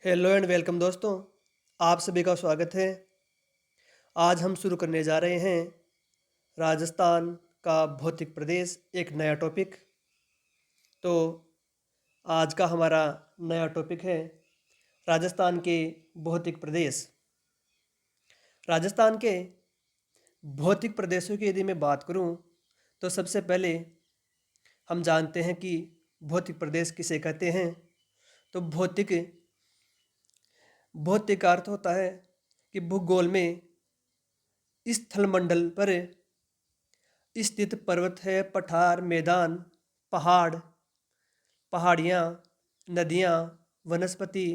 Hello and welcome दोस्तों। आप सभी का स्वागत है। आज हम शुरू करने जा रहे हैं राजस्थान का भौतिक प्रदेश, एक नया टॉपिक। तो आज का हमारा नया टॉपिक है राजस्थान के भौतिक प्रदेश। राजस्थान के भौतिक प्रदेशों की यदि मैं बात करूं तो सबसे पहले हम जानते हैं कि भौतिक प्रदेश किसे कहते हैं। तो भौतिक भौतिक का अर्थ होता है कि भूगोल में स्थलमंडल पर स्थित पर्वत है, पठार, मैदान, पहाड़, पहाड़ियाँ, नदियाँ, वनस्पति,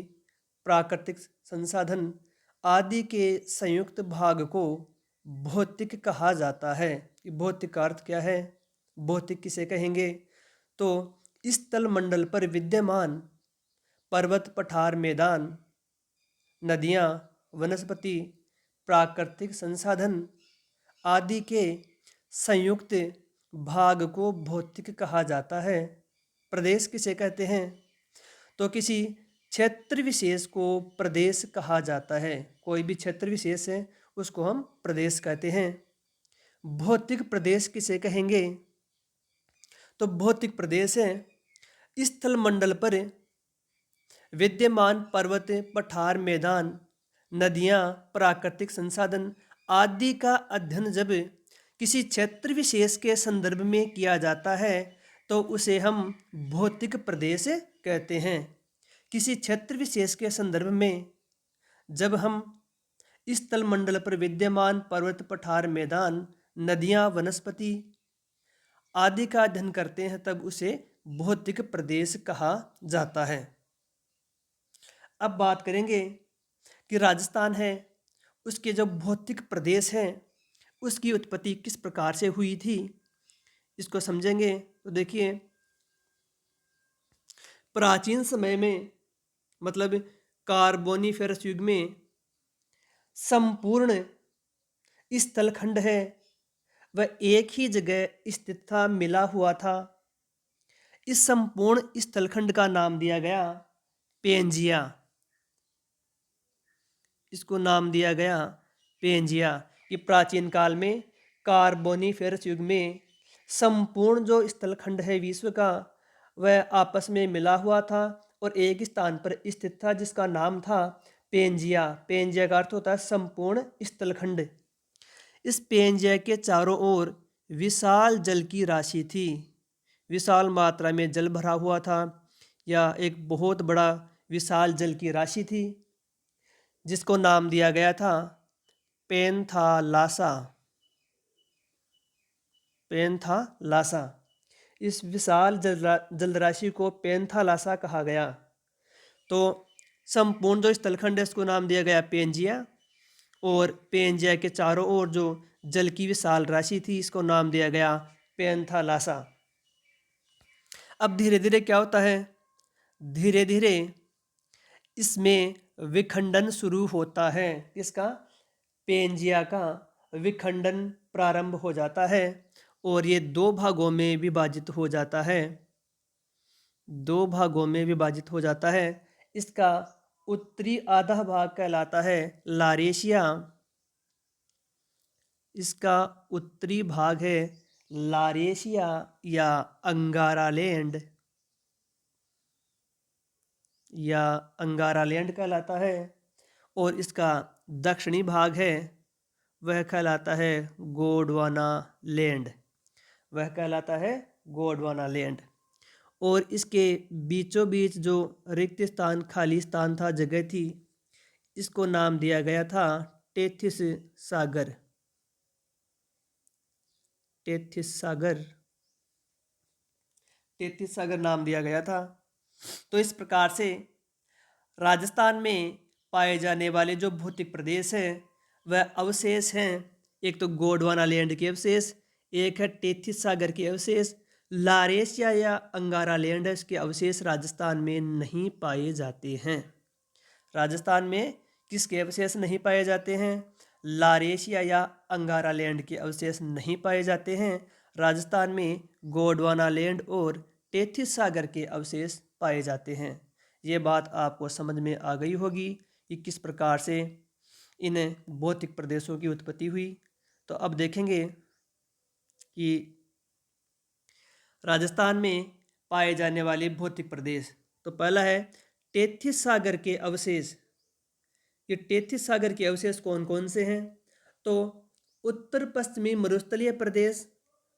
प्राकृतिक संसाधन आदि के संयुक्त भाग को भौतिक कहा जाता है। कि भौतिक का अर्थ क्या है, भौतिक किसे कहेंगे? तो स्थल मंडल पर विद्यमान पर्वत, पठार, मैदान, नदियाँ, वनस्पति, प्राकृतिक संसाधन आदि के संयुक्त भाग को भौतिक कहा जाता है। प्रदेश किसे कहते हैं? तो किसी क्षेत्र विशेष को प्रदेश कहा जाता है। कोई भी क्षेत्र विशेष है उसको हम प्रदेश कहते हैं। भौतिक प्रदेश किसे कहेंगे? तो भौतिक प्रदेश है स्थल मंडल पर विद्यमान पर्वत, पठार, मैदान, नदियाँ, प्राकृतिक संसाधन आदि का अध्ययन जब किसी क्षेत्र विशेष के संदर्भ में किया जाता है तो उसे हम भौतिक प्रदेश कहते हैं। किसी क्षेत्र विशेष के संदर्भ में जब हम स्थल मंडल पर विद्यमान पर्वत, पठार, मैदान, नदियाँ, वनस्पति आदि का अध्ययन करते हैं तब उसे भौतिक प्रदेश कहा जाता है। अब बात करेंगे कि राजस्थान है उसके जो भौतिक प्रदेश हैं उसकी उत्पत्ति किस प्रकार से हुई थी, इसको समझेंगे। तो देखिए, प्राचीन समय में मतलब कार्बोनिफेरस युग में संपूर्ण स्थलखंड है वह एक ही जगह स्थित था, मिला हुआ था। इस संपूर्ण स्थलखंड का नाम दिया गया पेंजिया। इसको नाम दिया गया पेंजिया। कि प्राचीन काल में कार्बोनिफेरस युग में संपूर्ण जो स्थलखंड है विश्व का वह आपस में मिला हुआ था और एक स्थान पर स्थित था जिसका नाम था पेंजिया। पेंजिया का अर्थ होता है संपूर्ण स्थलखंड। इस पेंजिया के चारों ओर विशाल जल की राशि थी। विशाल मात्रा में जल भरा हुआ था या एक बहुत बड़ा विशाल जल की राशि थी जिसको नाम दिया गया था पेंथालासा। पेंथालासा, इस विशाल जलराशि को पेंथालासा कहा गया। तो संपूर्ण जो स्थलखंड है उसको नाम दिया गया पेंजिया और पेंजिया के चारों ओर जो जल की विशाल राशि थी इसको नाम दिया गया पेंथालासा। अब धीरे धीरे क्या होता है, धीरे धीरे इसमें विखंडन शुरू होता है। इसका पेंजिया का विखंडन प्रारंभ हो जाता है और ये दो भागों में विभाजित हो जाता है। दो भागों में विभाजित हो जाता है। इसका उत्तरी आधा भाग कहलाता है लारेशिया। इसका उत्तरी भाग है लारेशिया या अंगारालैंड कहलाता है और इसका दक्षिणी भाग है वह कहलाता है गोंडवाना लैंड। वह कहलाता है गोंडवाना लैंड। और इसके बीचों बीच जो रिक्त स्थान, खाली स्थान था, जगह थी, इसको नाम दिया गया था टेथिस सागर। टेथिस सागर, टेथिस सागर नाम दिया गया था। तो इस प्रकार से राजस्थान में पाए जाने वाले जो भौतिक प्रदेश हैं वह अवशेष हैं। एक तो गोंडवाना लैंड के अवशेष, एक है टेथिस सागर के अवशेष। लारेशिया या अंगारा लैंड है इसके अवशेष राजस्थान में नहीं पाए जाते हैं। राजस्थान में किसके अवशेष नहीं पाए जाते हैं? लारेशिया या अंगारा लैंड के अवशेष नहीं पाए जाते हैं। राजस्थान में गोंडवाना लैंड और टेथिस सागर के अवशेष पाए जाते हैं। ये बात आपको समझ में आ गई होगी कि किस प्रकार से इन भौतिक प्रदेशों की उत्पत्ति हुई। तो अब देखेंगे कि राजस्थान में पाए जाने वाले भौतिक प्रदेश। तो पहला है टेथिस सागर के अवशेष। ये टेथिस सागर के अवशेष कौन कौन से हैं? तो उत्तर पश्चिमी मरुस्थलीय प्रदेश,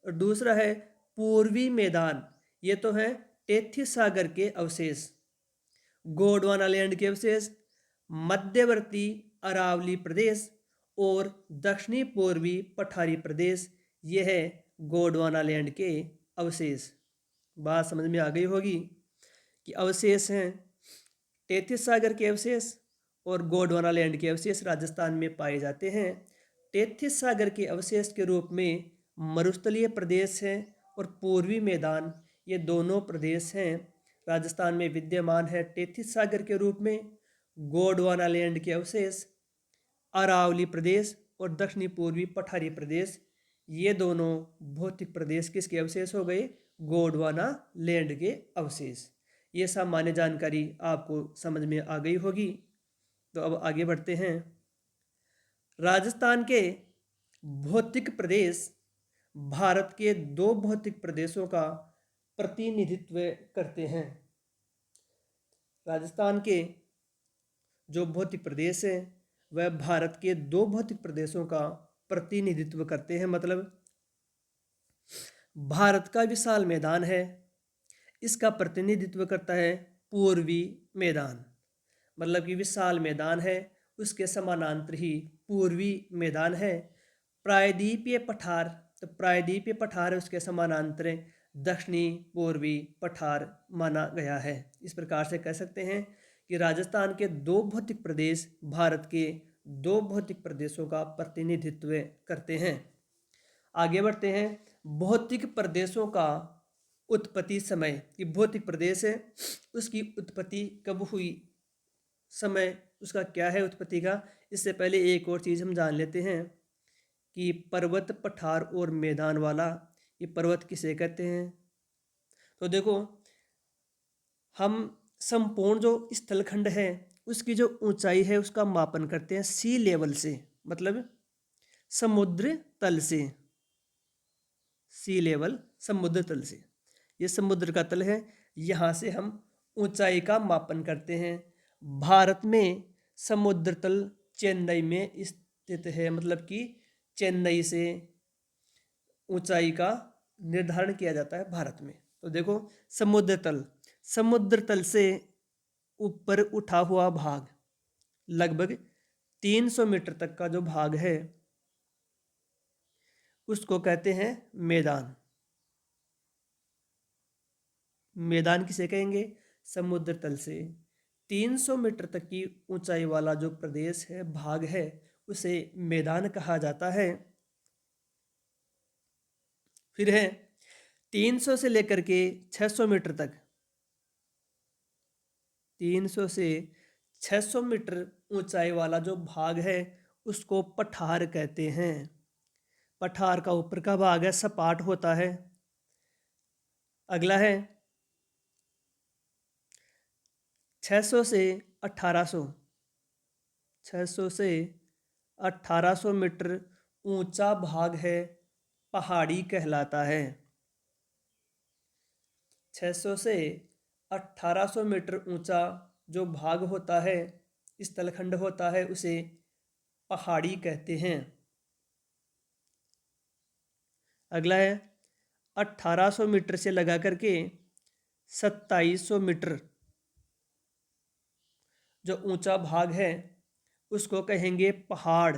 और दूसरा है पूर्वी मैदान। ये तो है टेथिस सागर के अवशेष। गोंडवाना लैंड के अवशेष, मध्यवर्ती अरावली प्रदेश और दक्षिणी पूर्वी पठारी प्रदेश, ये है गोंडवाना लैंड के अवशेष। बात समझ में आ गई होगी कि अवशेष हैं टेथिस सागर के अवशेष और गोंडवाना लैंड के अवशेष राजस्थान में पाए जाते हैं। टेथिस सागर के अवशेष के रूप में मरुस्थलीय प्रदेश हैं और पूर्वी मैदान, ये दोनों प्रदेश हैं राजस्थान में विद्यमान है टेथिस सागर के रूप में। गोंडवाना लैंड के अवशेष अरावली प्रदेश और दक्षिणी पूर्वी पठारी प्रदेश, ये दोनों भौतिक प्रदेश किसके अवशेष हो गए? गोंडवाना लैंड के अवशेष। ये सामान्य जानकारी आपको समझ में आ गई होगी। तो अब आगे बढ़ते हैं। राजस्थान के भौतिक प्रदेश भारत के दो भौतिक प्रदेशों का प्रतिनिधित्व करते हैं। राजस्थान के जो भौतिक प्रदेश हैं वह भारत के दो भौतिक प्रदेशों का प्रतिनिधित्व करते हैं। मतलब भारत का विशाल मैदान है, इसका प्रतिनिधित्व करता है पूर्वी मैदान। मतलब कि विशाल मैदान है, उसके समानांतर ही पूर्वी मैदान है। प्रायद्वीपीय पठार, तो प्रायद्वीपीय पठार है, उसके समानांतर दक्षिणी पूर्वी पठार माना गया है। इस प्रकार से कह सकते हैं कि राजस्थान के दो भौतिक प्रदेश भारत के दो भौतिक प्रदेशों का प्रतिनिधित्व करते हैं। आगे बढ़ते हैं। भौतिक प्रदेशों का उत्पत्ति समय, कि भौतिक प्रदेश है उसकी उत्पत्ति कब हुई, समय उसका क्या है उत्पत्ति का। इससे पहले एक और चीज़ हम जान लेते हैं कि पर्वत, पठार और मैदान वाला, ये पर्वत किसे कहते हैं? तो देखो, हम संपूर्ण जो स्थलखंड है उसकी जो ऊंचाई है उसका मापन करते हैं सी लेवल से, मतलब समुद्र तल से। सी लेवल समुद्र तल से, ये समुद्र का तल है, यहाँ से हम ऊंचाई का मापन करते हैं। भारत में समुद्र तल चेन्नई में स्थित है, मतलब कि चेन्नई से ऊंचाई का निर्धारण किया जाता है भारत में। तो देखो, समुद्र तल से ऊपर उठा हुआ भाग लगभग 300 मीटर तक का जो भाग है उसको कहते हैं मैदान। मैदान किसे कहेंगे? समुद्र तल से 300 मीटर तक की ऊंचाई वाला जो प्रदेश है, भाग है, उसे मैदान कहा जाता है। फिर है 300 से लेकर के 600 मीटर तक, 300 से 600 मीटर ऊंचाई वाला जो भाग है उसको पठार कहते हैं। पठार का ऊपर का भाग है सपाट होता है। अगला है 600 से 1800, 600 से 1800 मीटर ऊंचा भाग है पहाड़ी कहलाता है। 600 से 1800 मीटर ऊंचा जो भाग होता है, स्थलखंड होता है, उसे पहाड़ी कहते हैं। अगला है 1800 मीटर से लगा करके 2700 मीटर जो ऊंचा भाग है उसको कहेंगे पहाड़।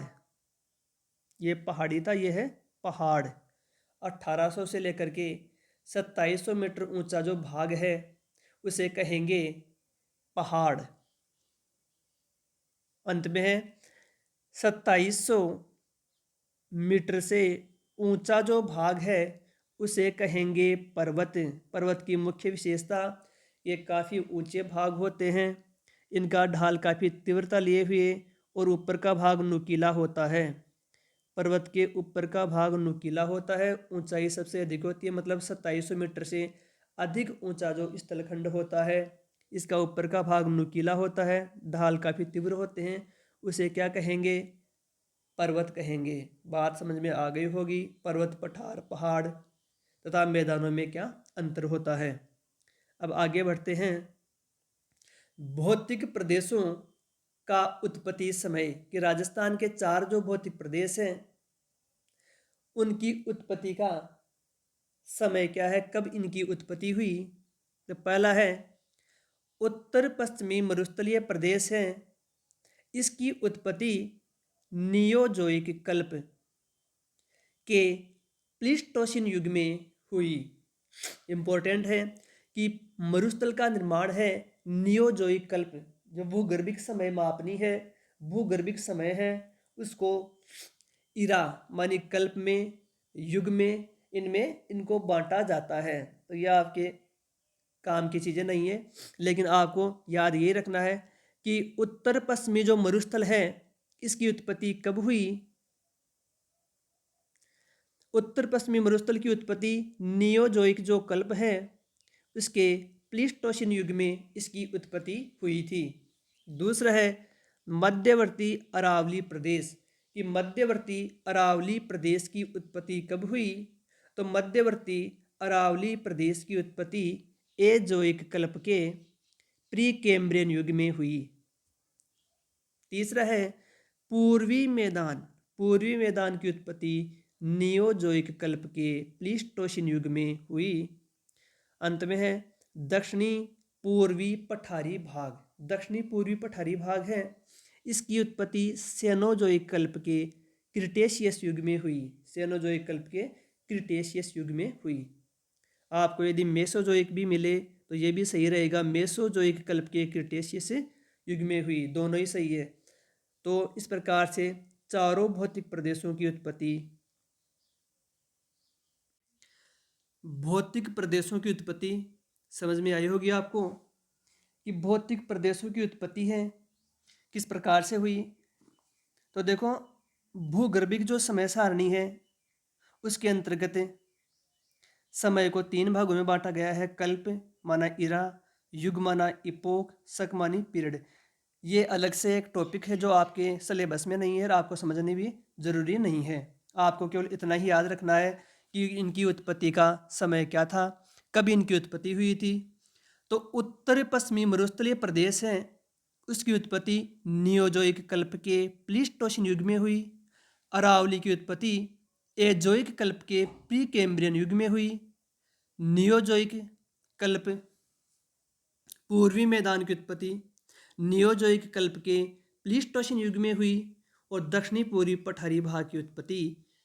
ये पहाड़ी था, ये है पहाड़। 1800 से लेकर के 2700 मीटर ऊंचा जो भाग है उसे कहेंगे पहाड़। अंत में है 2700 मीटर से ऊंचा जो भाग है उसे कहेंगे पर्वत। पर्वत की मुख्य विशेषता, ये काफ़ी ऊंचे भाग होते हैं, इनका ढाल काफ़ी तीव्रता लिए हुए और ऊपर का भाग नुकीला होता है। पर्वत के ऊपर का भाग नुकीला होता है, ऊंचाई सबसे अधिक होती है, मतलब 2700 मीटर से अधिक ऊंचा जो स्थलखंड होता है इसका ऊपर का भाग नुकीला होता है, ढाल काफ़ी तीव्र होते हैं, उसे क्या कहेंगे? पर्वत कहेंगे। बात समझ में आ गई होगी। पर्वत, पठार, पहाड़ तथा मैदानों में क्या अंतर होता है। अब आगे बढ़ते हैं। भौतिक प्रदेशों का उत्पत्ति समय कि राजस्थान के 4 जो भौतिक प्रदेश हैं उनकी उत्पत्ति का समय क्या है, कब इनकी उत्पत्ति हुई। तो पहला है उत्तर पश्चिमी मरुस्थलीय प्रदेश है, इसकी उत्पत्ति नियोजोइक कल्प के प्लीस्टोसिन युग में हुई। इम्पोर्टेंट है कि मरुस्थल का निर्माण है नियोजोइक कल्प, जो भूगर्भिक समय मापनी है, भूगर्भिक समय है, उसको इरा मानी कल्प में, युग में, इनमें इनको बांटा जाता है। तो यह आपके काम की चीज़ें नहीं है, लेकिन आपको याद ये रखना है कि उत्तर पश्चिमी जो मरुस्थल है इसकी उत्पत्ति कब हुई। उत्तर पश्चिमी मरुस्थल की उत्पत्ति नियोजोइक जो कल्प है उसके प्लीस्टोसिन युग में इसकी उत्पत्ति हुई थी। दूसरा है मध्यवर्ती अरावली प्रदेश कि मध्यवर्ती अरावली प्रदेश की उत्पत्ति कब हुई। तो मध्यवर्ती अरावली प्रदेश की उत्पत्ति एजोइक कल्प के प्री कैम्ब्रियन युग में हुई। तीसरा है पूर्वी मैदान, पूर्वी मैदान की उत्पत्ति नियोजोइक कल्प के प्लीस्टोसिन युग में हुई। अंत में है दक्षिणी पूर्वी पठारी भाग, दक्षिणी पूर्वी पठारी भाग है, इसकी उत्पत्ति सेनोजोइक कल्प के क्रिटेशियस युग में हुई। सेनोजोइक कल्प के क्रिटेशियस युग में हुई। आपको यदि मेसोजोइक भी मिले तो ये भी सही रहेगा, मेसोजोइक कल्प के क्रिटेशियस युग में हुई, दोनों ही सही है। तो इस प्रकार से चारों भौतिक प्रदेशों की उत्पत्ति, भौतिक प्रदेशों की उत्पत्ति समझ में आई होगी आपको कि भौतिक प्रदेशों की उत्पत्ति है किस प्रकार से हुई। तो देखो भूगर्भिक जो समय सारणी है उसके अंतर्गत समय को 3 भागों में बांटा गया है। कल्प माना इरा, युग माना इपोक, शक मानी पीरियड। ये अलग से एक टॉपिक है जो आपके सिलेबस में नहीं है और आपको समझनी भी ज़रूरी नहीं है। आपको केवल इतना ही याद रखना है कि इनकी उत्पत्ति का समय क्या था, कब इनकी उत्पत्ति हुई थी। तो उत्तर पश्चिमी मरुस्थलीय प्रदेश है उसकी उत्पत्ति नियोजोइक कल्प के प्लीस्टोसिन युग में हुई। अरावली की उत्पत्ति एजोइक कल्प के प्री कैम्ब्रियन युग में हुई। नियोजोइक कल्प पूर्वी मैदान की उत्पत्ति नियोजोइक कल्प के प्लीस्टोसिन युग में हुई और दक्षिणी पूर्वी पठारी भाग की उत्पत्ति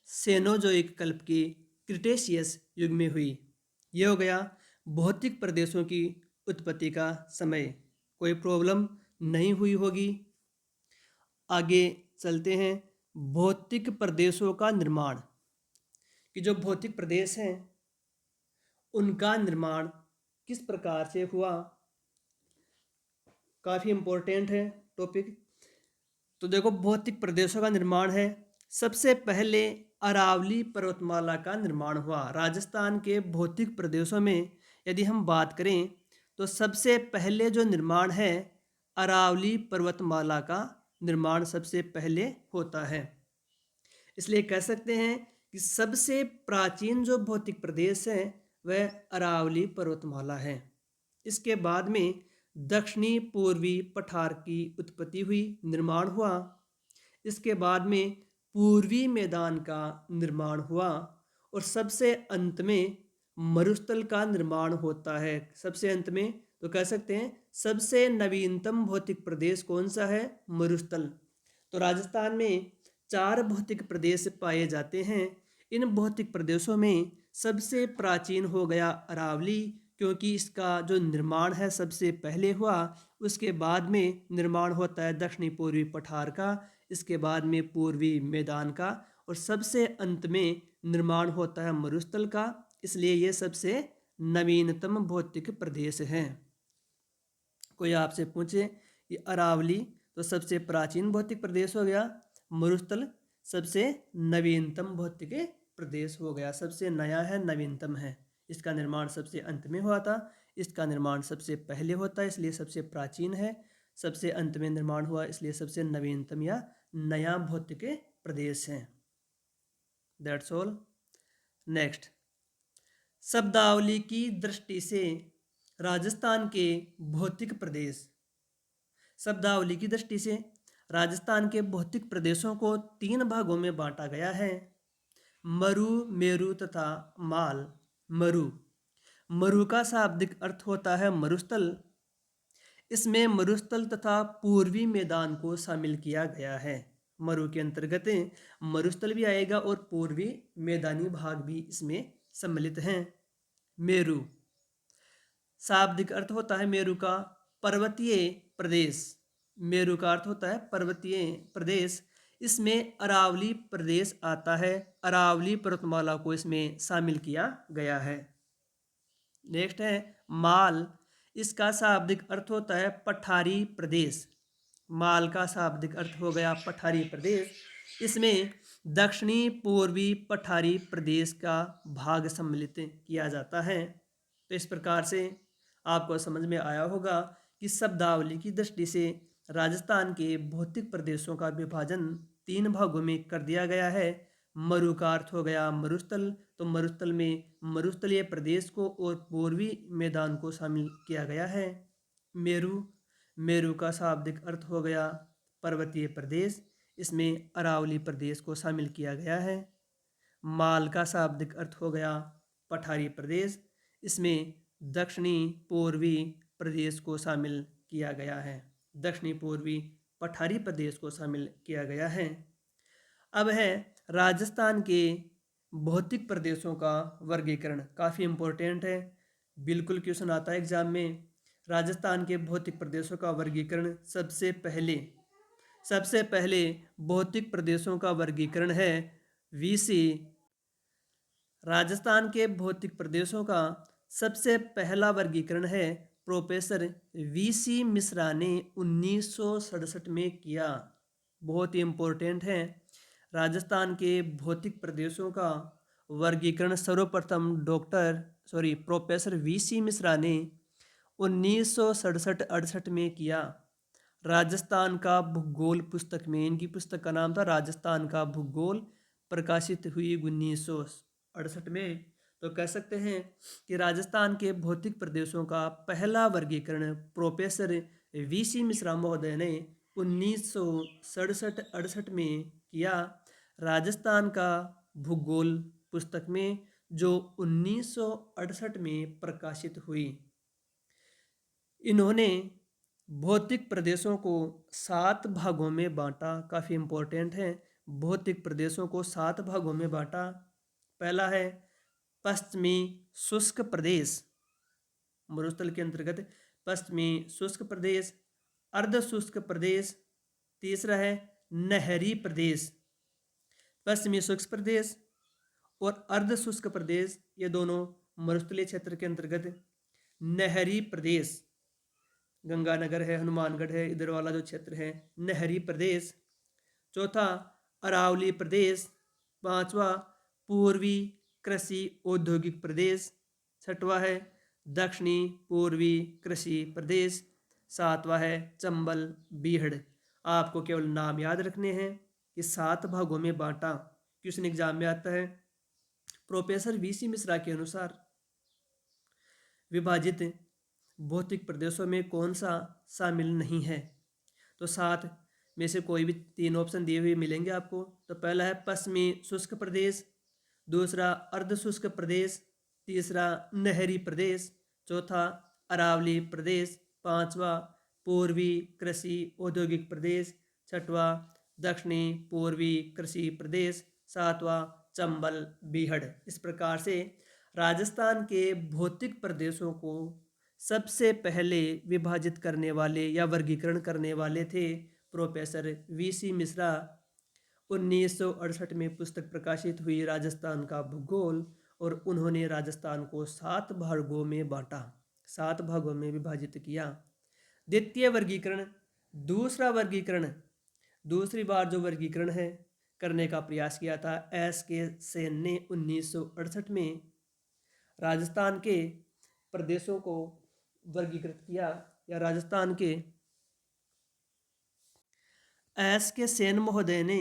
सेनोजोइक कल्प के क्रिटेशियस युग में हुई। यह हो गया भौतिक प्रदेशों की उत्पत्ति का समय। कोई प्रॉब्लम नहीं हुई होगी। आगे चलते हैं। भौतिक प्रदेशों का निर्माण कि जो भौतिक प्रदेश हैं उनका निर्माण किस प्रकार से हुआ, काफ़ी इम्पोर्टेंट है टॉपिक। तो देखो भौतिक प्रदेशों का निर्माण है, सबसे पहले अरावली पर्वतमाला का निर्माण हुआ। राजस्थान के भौतिक प्रदेशों में यदि हम बात करें तो सबसे पहले जो निर्माण है अरावली पर्वतमाला का निर्माण सबसे पहले होता है। इसलिए कह सकते हैं कि सबसे प्राचीन जो भौतिक प्रदेश है वह अरावली पर्वतमाला है। इसके बाद में दक्षिणी पूर्वी पठार की उत्पत्ति हुई, निर्माण हुआ। इसके बाद में पूर्वी मैदान का निर्माण हुआ और सबसे अंत में मरुस्थल का निर्माण होता है। सबसे अंत में तो कह सकते हैं सबसे नवीनतम भौतिक प्रदेश कौन सा है, मरुस्थल। तो राजस्थान में 4 भौतिक प्रदेश पाए जाते हैं। इन भौतिक प्रदेशों में सबसे प्राचीन हो गया अरावली, क्योंकि इसका जो निर्माण है सबसे पहले हुआ। उसके बाद में निर्माण होता है दक्षिणी पूर्वी पठार का, इसके बाद में पूर्वी मैदान का और सबसे अंत में निर्माण होता है मरुस्थल का। इसलिए ये सबसे नवीनतम भौतिक प्रदेश हैं। कोई आपसे पूछे कि अरावली तो सबसे प्राचीन भौतिक प्रदेश हो गया, मरुस्थल सबसे नवीनतम भौतिक प्रदेश हो गया, सबसे नया है, नवीनतम है, इसका निर्माण सबसे अंत में हुआ था। इसका निर्माण सबसे पहले होता है इसलिए सबसे प्राचीन है, सबसे अंत में निर्माण हुआ इसलिए सबसे नवीनतम या नया भौतिक प्रदेश है। That's all. नेक्स्ट, शब्दावली की दृष्टि से राजस्थान के भौतिक प्रदेश। शब्दावली की दृष्टि से राजस्थान के भौतिक प्रदेशों को 3 भागों में बांटा गया है, मरु, मेरु तथा माल। मरु, मरु का शाब्दिक अर्थ होता है मरुस्थल। इसमें मरुस्थल तथा पूर्वी मैदान को शामिल किया गया है। मरु के अंतर्गत मरुस्थल भी आएगा और पूर्वी मैदानी भाग भी इसमें सम्मिलित हैं। मेरु, शाब्दिक अर्थ होता है मेरु का पर्वतीय प्रदेश। मेरु का अर्थ होता है पर्वतीय प्रदेश। इसमें अरावली प्रदेश आता है, अरावली पर्वतमाला को इसमें शामिल किया गया है। नेक्स्ट है माल, इसका शाब्दिक अर्थ होता है पठारी प्रदेश। माल का शाब्दिक अर्थ हो गया पठारी प्रदेश। इसमें दक्षिणी पूर्वी पठारी प्रदेश का भाग सम्मिलित किया जाता है। तो इस प्रकार से आपको समझ में आया होगा कि शब्दावली की दृष्टि से राजस्थान के भौतिक प्रदेशों का विभाजन 3 भागों में कर दिया गया है। मरु का अर्थ हो गया मरुस्थल, तो मरुस्थल में मरुस्थलीय प्रदेश को और पूर्वी मैदान को शामिल किया गया है। मेरु, मेरु का शाब्दिक अर्थ हो गया पर्वतीय प्रदेश। इसमें अरावली प्रदेश को शामिल किया गया है। माल का शाब्दिक अर्थ हो गया पठारी प्रदेश। इसमें दक्षिणी पूर्वी प्रदेश को शामिल किया गया है। दक्षिणी पूर्वी पठारी प्रदेश को शामिल किया गया है। अब है राजस्थान के भौतिक प्रदेशों का वर्गीकरण। काफ़ी इम्पोर्टेंट है, बिल्कुल क्वेश्चन आता है एग्जाम में। राजस्थान के भौतिक प्रदेशों का वर्गीकरण सबसे पहले भौतिक प्रदेशों का वर्गीकरण है वीसी। राजस्थान के भौतिक प्रदेशों का सबसे पहला वर्गीकरण है प्रोफेसर वीसी मिश्रा ने 1967 में किया। बहुत ही इम्पोर्टेंट है। राजस्थान के भौतिक प्रदेशों का वर्गीकरण सर्वप्रथम प्रोफेसर वीसी मिश्रा ने 1967-68 में किया। राजस्थान का भूगोल पुस्तक में, इनकी पुस्तक का नाम था राजस्थान का भूगोल, प्रकाशित हुई 1968 में। तो कह सकते हैं कि राजस्थान के भौतिक प्रदेशों का पहला वर्गीकरण प्रोफेसर वीसी मिश्रा महोदय ने 1967-68 में किया। राजस्थान का भूगोल पुस्तक में, जो 1968 में प्रकाशित हुई। इन्होंने भौतिक प्रदेशों को 7 भागों में बांटा। काफ़ी इम्पोर्टेंट है, भौतिक प्रदेशों को 7 भागों में बांटा। पहला है पश्चिमी शुष्क प्रदेश, मरुस्थल के अंतर्गत पश्चिमी शुष्क प्रदेश, अर्ध शुष्क प्रदेश। तीसरा है नहरी प्रदेश। पश्चिमी शुष्क प्रदेश और अर्ध शुष्क प्रदेश, ये दोनों मरुस्थलीय क्षेत्र के अंतर्गत। नहरी प्रदेश, गंगानगर है, हनुमानगढ़ है, इधर वाला जो क्षेत्र है, नहरी प्रदेश। चौथा अरावली प्रदेश। पांचवा पूर्वी कृषि औद्योगिक प्रदेश। छठवा है दक्षिणी पूर्वी कृषि प्रदेश। सातवां है चंबल बीहड़। आपको केवल नाम याद रखने हैं। ये 7 भागों में बांटा, क्वेश्चन एग्जाम में आता है। प्रोफेसर वीसी मिश्रा के अनुसार विभाजित भौतिक प्रदेशों में कौन सा शामिल नहीं है? तो 7 में से कोई भी 3 ऑप्शन दिए हुए मिलेंगे आपको। तो पहला है पश्चिमी शुष्क प्रदेश, दूसरा अर्ध शुष्क प्रदेश, तीसरा नहरी प्रदेश, चौथा अरावली प्रदेश, पांचवा पूर्वी कृषि औद्योगिक प्रदेश, छठवा दक्षिणी पूर्वी कृषि प्रदेश, सातवां चंबल बीहड़। इस प्रकार से राजस्थान के भौतिक प्रदेशों को सबसे पहले विभाजित करने वाले या वर्गीकरण करने वाले थे प्रोफेसर वीसी मिश्रा। 1968 में पुस्तक प्रकाशित हुई राजस्थान का भूगोल, और उन्होंने राजस्थान को 7 भागों में बांटा, 7 भागों में विभाजित किया। द्वितीय वर्गीकरण, दूसरी बार जो वर्गीकरण है करने का प्रयास किया था एस के सेन ने 1968 में। राजस्थान के प्रदेशों को वर्गीकृत किया, या राजस्थान के एस के सेन महोदय ने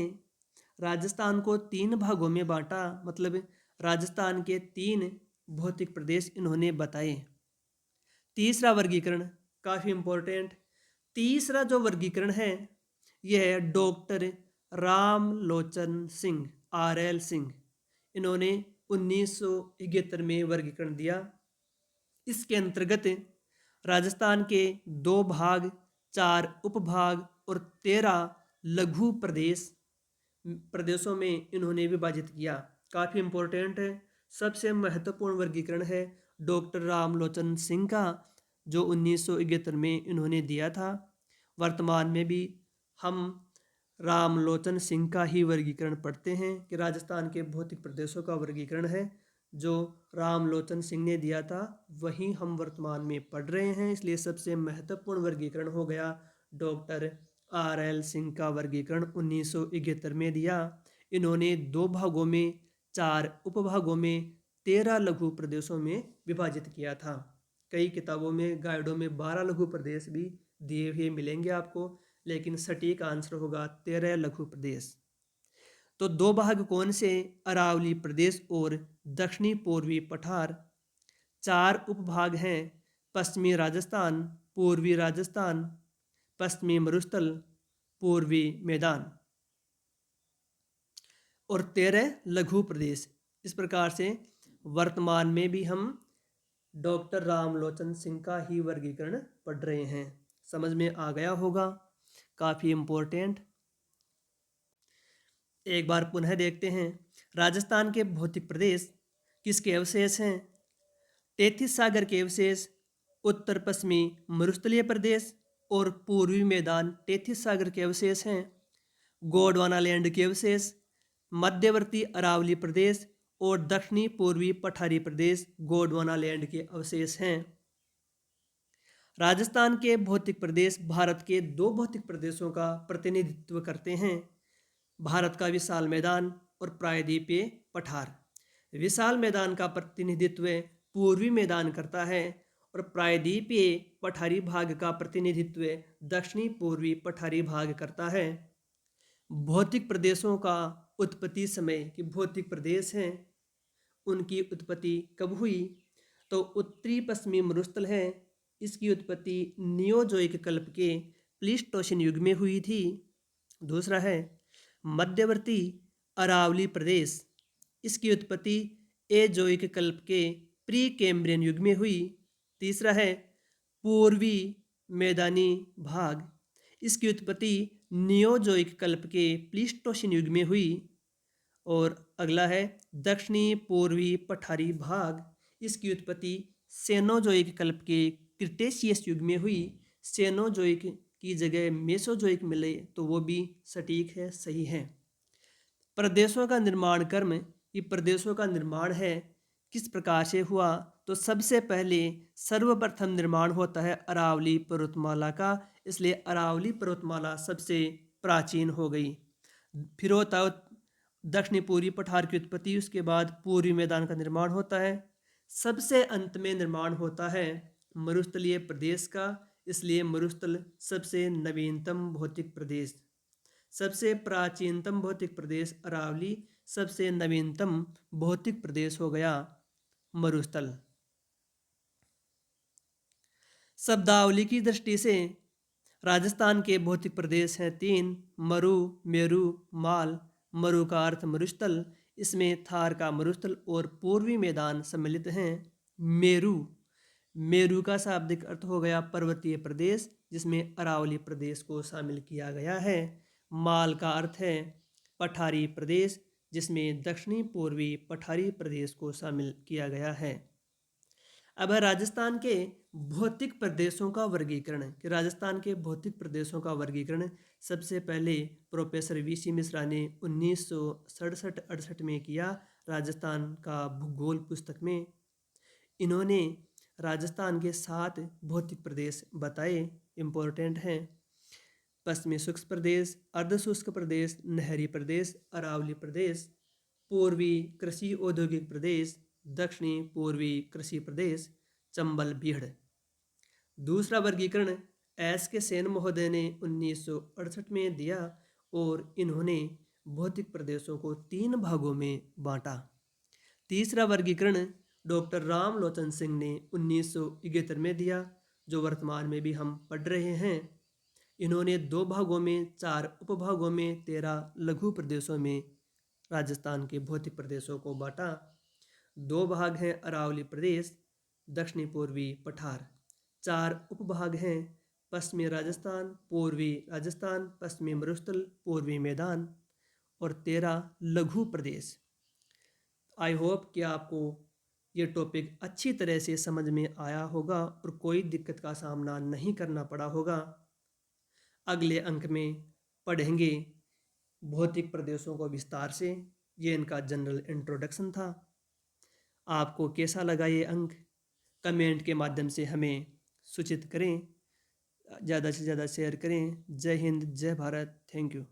राजस्थान को 3 भागों में बांटा, मतलब राजस्थान के 3 भौतिक प्रदेश इन्होंने बताए। तीसरा वर्गीकरण काफ़ी इम्पोर्टेंट, तीसरा जो वर्गीकरण है यह है डॉक्टर रामलोचन सिंह, RL सिंह, इन्होंने 1971 में वर्गीकरण दिया। इसके अंतर्गत राजस्थान के 2 भाग, 4 उपभाग और 13 लघु प्रदेशों में इन्होंने विभाजित किया। काफ़ी इम्पोर्टेंट है, सबसे महत्वपूर्ण वर्गीकरण है डॉक्टर रामलोचन सिंह का, जो 1971 में इन्होंने दिया था। वर्तमान में भी हम रामलोचन सिंह का ही वर्गीकरण पढ़ते हैं कि राजस्थान के भौतिक प्रदेशों का वर्गीकरण है जो रामलोचन सिंह ने दिया था, वही हम वर्तमान में पढ़ रहे हैं। इसलिए सबसे महत्वपूर्ण वर्गीकरण हो गया डॉक्टर RL सिंह का वर्गीकरण 1971 में दिया। इन्होंने 2 भागों में, 4 उपभागों में, 13 लघु प्रदेशों में विभाजित किया था। कई किताबों में, गाइडों में 12 लघु प्रदेश भी दिए हुए मिलेंगे आपको, लेकिन सटीक आंसर होगा 13 लघु प्रदेश। तो 2 भाग कौन से? अरावली प्रदेश और दक्षिणी पूर्वी पठार। 4 उपभाग हैं, पश्चिमी राजस्थान, पूर्वी राजस्थान, पश्चिमी मरुस्थल, पूर्वी मैदान, और 13 लघु प्रदेश। इस प्रकार से वर्तमान में भी हम डॉक्टर रामलोचन सिंह का ही वर्गीकरण पढ़ रहे हैं। समझ में आ गया होगा, काफ़ी इम्पोर्टेंट। एक बार पुनः देखते हैं, राजस्थान के भौतिक प्रदेश किसके अवशेष हैं? 33 सागर के अवशेष, उत्तर पश्चिमी मरुस्थलीय प्रदेश और पूर्वी मैदान 33 सागर के अवशेष हैं। गोंडवाना लैंड के अवशेष, मध्यवर्ती अरावली प्रदेश और दक्षिणी पूर्वी पठारी प्रदेश गोंडवाना लैंड के अवशेष हैं। राजस्थान के भौतिक प्रदेश भारत के 2 भौतिक प्रदेशों का प्रतिनिधित्व करते हैं, भारत का विशाल मैदान और प्रायद्वीपीय पठार। विशाल मैदान का प्रतिनिधित्व पूर्वी मैदान करता है और प्रायद्वीपीय पठारी भाग का प्रतिनिधित्व दक्षिणी पूर्वी पठारी भाग करता है। भौतिक प्रदेशों का उत्पत्ति समय कि भौतिक प्रदेश हैं उनकी उत्पत्ति कब हुई? तो उत्तरी पश्चिमी मरुस्थल है, इसकी उत्पत्ति नियोजोइक कल्प के प्लीस्टोसिन युग में हुई थी। दूसरा है मध्यवर्ती अरावली प्रदेश, इसकी उत्पत्ति एजोइक कल्प के प्री कैम्ब्रियन युग में हुई। तीसरा है पूर्वी मैदानी भाग, इसकी उत्पत्ति नियोजोइक कल्प के प्लीस्टोसिन युग में हुई। और अगला है दक्षिणी पूर्वी पठारी भाग, इसकी उत्पत्ति सेनोजोइक कल्प के क्रिटेशियस युग में हुई। सेनोजोइक की जगह मेसोजोइक मिले तो वो भी सटीक है, सही है। प्रदेशों का निर्माण क्रम, ये प्रदेशों का निर्माण है किस प्रकार से हुआ? तो सबसे पहले सर्वप्रथम निर्माण होता है अरावली पर्वतमाला का, इसलिए अरावली पर्वतमाला सबसे प्राचीन हो गई। फिर होता है दक्षिणी पूर्वी पठार की उत्पत्ति, उसके बाद पूर्वी मैदान का निर्माण होता है। सबसे अंत में निर्माण होता है मरुस्थलीय प्रदेश का, इसलिए मरुस्थल सबसे नवीनतम भौतिक प्रदेश। सबसे प्राचीनतम भौतिक प्रदेश अरावली, सबसे नवीनतम भौतिक प्रदेश हो गया मरुस्थल। शब्दावली की दृष्टि से राजस्थान के भौतिक प्रदेश हैं 3, मरु, मेरु, माल। मरु का अर्थ मरुस्थल, इसमें थार का मरुस्थल और पूर्वी मैदान सम्मिलित हैं। मेरु, मेरु का शाब्दिक अर्थ हो गया पर्वतीय प्रदेश, जिसमें अरावली प्रदेश को शामिल किया गया है। माल का अर्थ है पठारी प्रदेश, जिसमें दक्षिणी पूर्वी पठारी प्रदेश को शामिल किया गया है। अब है राजस्थान के भौतिक प्रदेशों का वर्गीकरण, कि राजस्थान के भौतिक प्रदेशों का वर्गीकरण सबसे पहले प्रोफेसर VC मिश्रा ने 1967-68 में किया, राजस्थान का भूगोल पुस्तक में। इन्होंने राजस्थान के 7 भौतिक प्रदेश बताए, इम्पोर्टेंट हैं। पश्चिमी शुष्क प्रदेश, अर्धशुष्क प्रदेश, नहरी प्रदेश, अरावली प्रदेश, पूर्वी कृषि औद्योगिक प्रदेश, दक्षिणी पूर्वी कृषि प्रदेश, चंबल बीहड़। दूसरा वर्गीकरण एस के सेन महोदय ने 1968 में दिया और इन्होंने भौतिक प्रदेशों को 3 भागों में बांटा। तीसरा वर्गीकरण डॉक्टर राम लोचन सिंह ने 1971 में दिया, जो वर्तमान में भी हम पढ़ रहे हैं। इन्होंने 2 भागों में 4 उपभागों में 13 लघु प्रदेशों में राजस्थान के भौतिक प्रदेशों को बांटा। 2 भाग हैं अरावली प्रदेश, दक्षिणी पूर्वी पठार। 4 उपभाग हैं पश्चिमी राजस्थान, पूर्वी राजस्थान, पश्चिमी मरुस्थल, पूर्वी मैदान और 13 लघु प्रदेश। आई होप कि आपको ये टॉपिक अच्छी तरह से समझ में आया होगा और कोई दिक्कत का सामना नहीं करना पड़ा होगा। अगले अंक में पढ़ेंगे भौतिक प्रदेशों को विस्तार से। ये इनका जनरल इंट्रोडक्शन था। आपको कैसा लगा ये अंक? कमेंट के माध्यम से हमें सूचित करें। ज़्यादा से ज़्यादा शेयर करें। जय हिंद, जय भारत। Thank you.